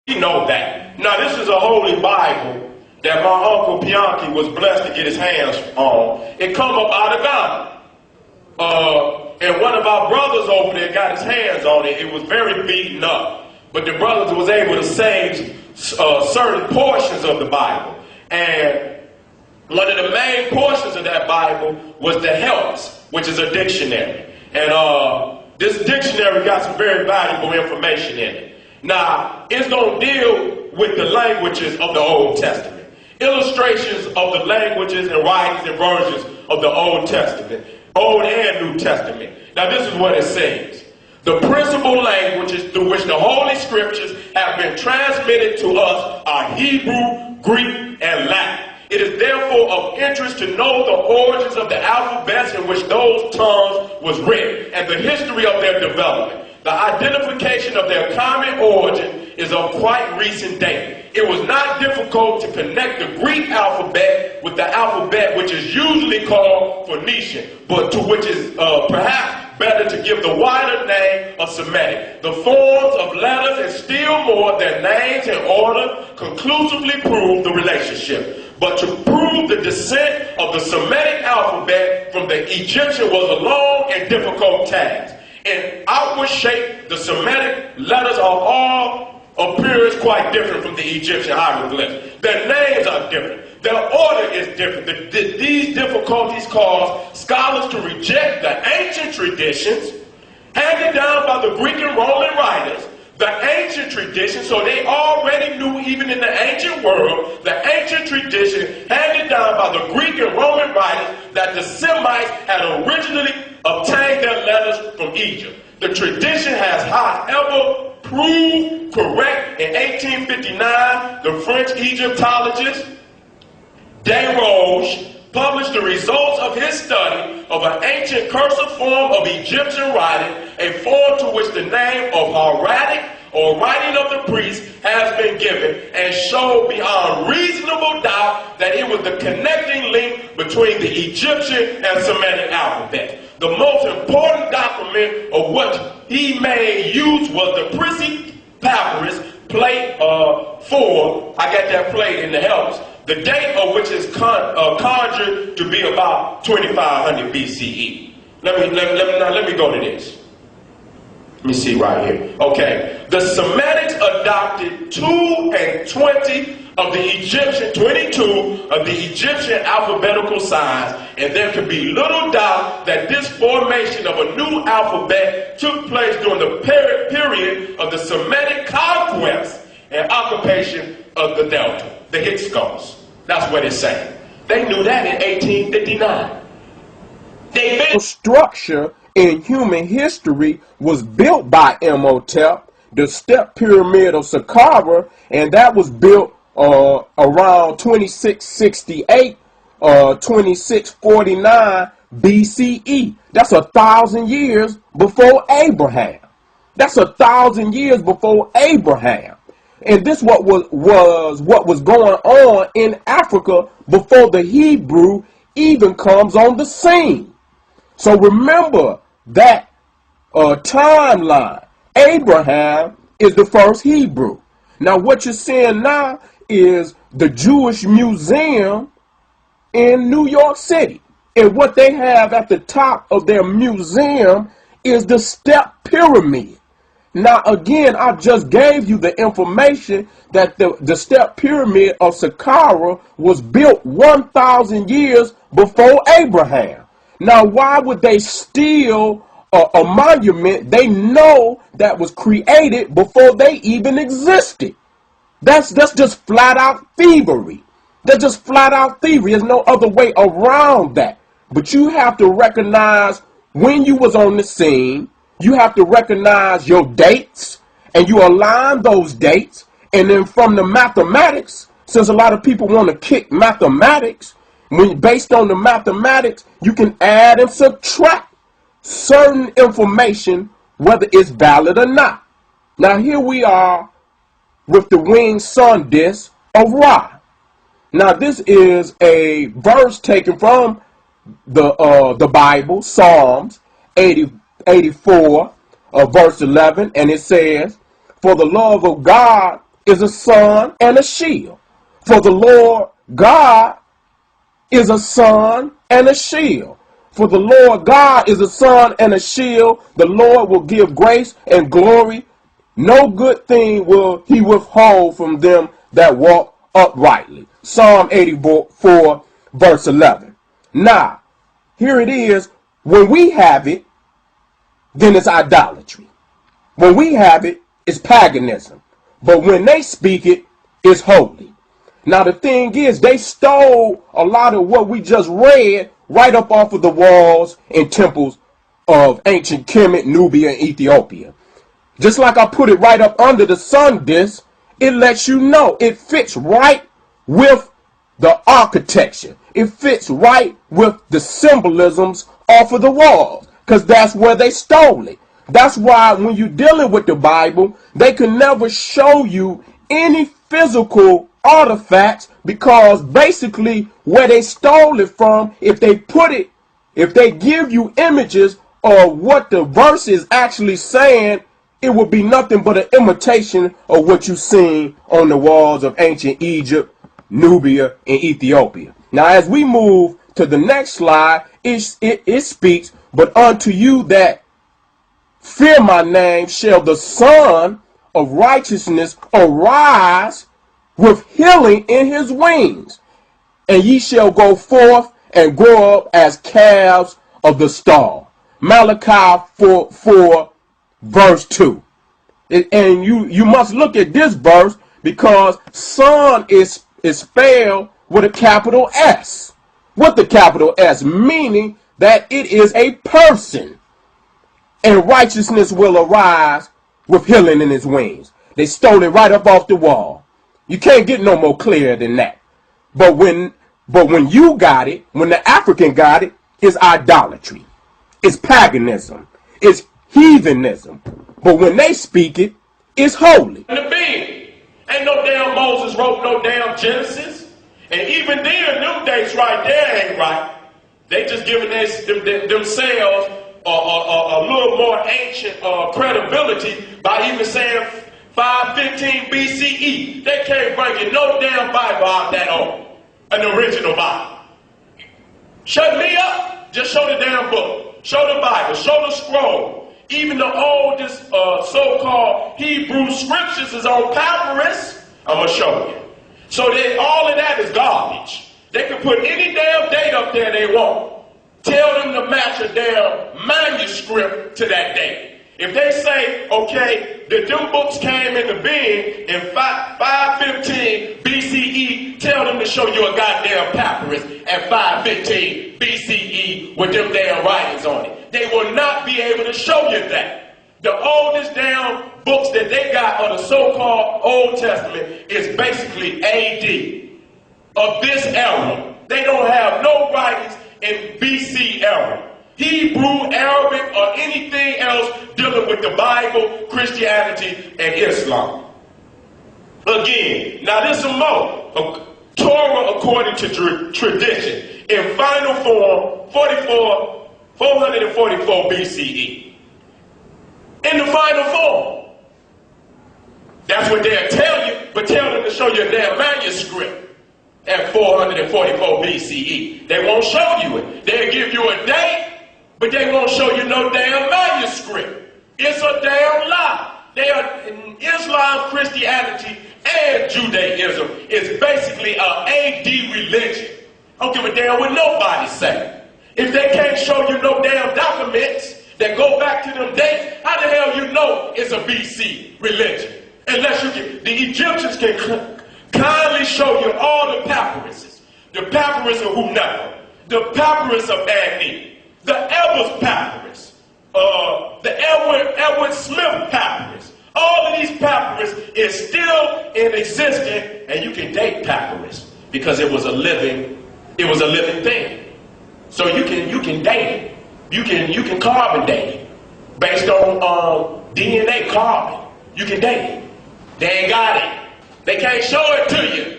We know that. Now, this is a holy Bible that my uncle Bianchi was blessed to get his hands on. It come up out of Ghana. And one of our brothers over there got his hands on it. It was very beaten up. But the brothers was able to save certain portions of the Bible. And one of the main portions of that Bible was the Helps, which is a dictionary. And this dictionary got some very valuable information in it. Now, it's going to deal with the languages of the Old Testament. Illustrations of the languages and writings and versions of the Old Testament, Old and New Testament. Now, this is what it says. The principal languages through which the Holy Scriptures have been transmitted to us are Hebrew, Greek, and Latin. It is therefore of interest to know the origins of the alphabets in which those tongues was written and the history of their development. The identification of their common origin is of quite recent date. It was not difficult to connect the Greek alphabet with the alphabet which is usually called Phoenician, but to which is perhaps better to give the wider name of Semitic. The forms of letters and still more their names and order conclusively prove the relationship. But to prove the descent of the Semitic alphabet from the Egyptian was a long and difficult task. In outward shape, the Semitic letters are all appearance quite different from the Egyptian hieroglyphs. Their names are different. Their order is different. These difficulties cause scholars to reject the ancient traditions handed down by the Greek and Roman writers. The ancient tradition, so they already knew even in the ancient world, the ancient tradition handed down by the Greek and Roman writers that the Semites had originally obtained their letters from Egypt. The tradition has, however, proved correct in 1859. The French Egyptologist Desroches published the results of his study of an ancient cursive form of Egyptian writing, a form to which the name of hieratic or writing of the priest has been given, and showed beyond reasonable doubt that it was the connecting link between the Egyptian and Semitic alphabet. The most important document of what he made use was the Prissy Papyrus, plate 4. I got that plate in the Helps. The date of which is conjured to be about 2500 BCE. Let me go to this. Let me see right here. Okay. The Semitics adopted 2 and 20 of the Egyptian, 22 of the Egyptian alphabetical signs, and there can be little doubt that this formation of a new alphabet took place during the period of the Semitic conquest and occupation of the Delta, the Hyksos. That's what it's saying. They knew that in 1859. The structure in human history was built by Imhotep, the step pyramid of Saqqara, and that was built around 2668, 2649 BCE. That's 1,000 years before Abraham. That's 1,000 years before Abraham. And this what was going on in Africa before the Hebrew even comes on the scene. So remember that timeline. Abraham is the first Hebrew. Now what you're seeing now is the Jewish Museum in New York City. And what they have at the top of their museum is the step pyramid. Now again, I just gave you the information that the step pyramid of Saqqara was built 1,000 years before Abraham. Now why would they steal a monument they know that was created before they even existed? That's just flat out thievery. That's just flat out thievery. There's no other way around that. But you have to recognize when you was on the scene. You have to recognize your dates, and you align those dates. And then from the mathematics, since a lot of people want to kick mathematics, based on the mathematics, you can add and subtract certain information, whether it's valid or not. Now here we are with the winged sun disk of Ra. Now this is a verse taken from the Bible, Psalms 84, verse 11, and it says, "For the love of God is a sun and a shield. For the Lord God is a sun and a shield. For the Lord God is a sun and a shield. The Lord will give grace and glory. No good thing will he withhold from them that walk uprightly. Psalm 84, verse 11. Now, here it is. When we have it, then it's idolatry. When we have it, it's paganism. But when they speak it, it's holy. Now the thing is, they stole a lot of what we just read right up off of the walls and temples of ancient Kemet, Nubia, and Ethiopia. Just like I put it right up under the sun disk, it lets you know it fits right with the architecture. It fits right with the symbolisms off of the walls, because that's where they stole it. That's why when you're dealing with the Bible, they can never show you any physical artifacts, because basically where they stole it from, if they give you images of what the verse is actually saying, it would be nothing but an imitation of what you've seen on the walls of ancient Egypt, Nubia, and Ethiopia. Now, as we move to the next slide, it speaks, but unto you that fear my name shall the Son of righteousness arise with healing in his wings, and ye shall go forth and grow up as calves of the stall. Malachi 4, verse 2. And you must look at this verse, because son is spelled with a capital S. With the capital S, meaning that it is a person. And righteousness will arise with healing in his wings. They stole it right up off the wall. You can't get no more clear than that. But when you got it, when the African got it, it's idolatry. It's paganism. It's heathenism. But when they speak it, it's holy. The being. Ain't no damn Moses wrote no damn Genesis. And even then, them dates right there ain't right. They just giving themselves a little more ancient credibility by even saying 515 BCE. They can't bring you no damn Bible out that old. An original Bible. Shut me up. Just show the damn book. Show the Bible. Show the scroll. Even the oldest so-called Hebrew scriptures is on papyrus. I'm going to show you. So all of that is garbage. They can put any damn date up there they want. Tell them to match a damn manuscript to that date. If they say, okay, that them books came into being in 515 BCE, tell them to show you a goddamn papyrus at 515 BCE with them damn writings on it. They will not be able to show you that. The oldest damn books that they got of the so-called Old Testament is basically AD. Of this era. They don't have no writings in BC era. Hebrew, Arabic, or anything else dealing with the Bible, Christianity, and Islam. Again, now there's some more. Torah according to tradition. In final form, 444 BCE. In the final form. That's what they'll tell you, but tell them to show you a damn manuscript at 444 BCE. They won't show you it. They'll give you a date, but they won't show you no damn manuscript. It's a damn lie. They are in Islam, Christianity, and Judaism. It's basically an AD religion. I don't give a damn what nobody say. If they can't show you no damn documents that go back to them dates, how the hell you know it's a BC religion? Unless you can, the Egyptians can kindly show you all the papyruses. The papyrus of whomever. The papyrus of Agni. The Ebers papyrus. The Edward Smith papyrus. All of these papyrus is still in existence, and you can date papyrus because it was a living thing. So you can date it. You can carbon date it based on DNA carbon. You can date it. They ain't got it. They can't show it to you.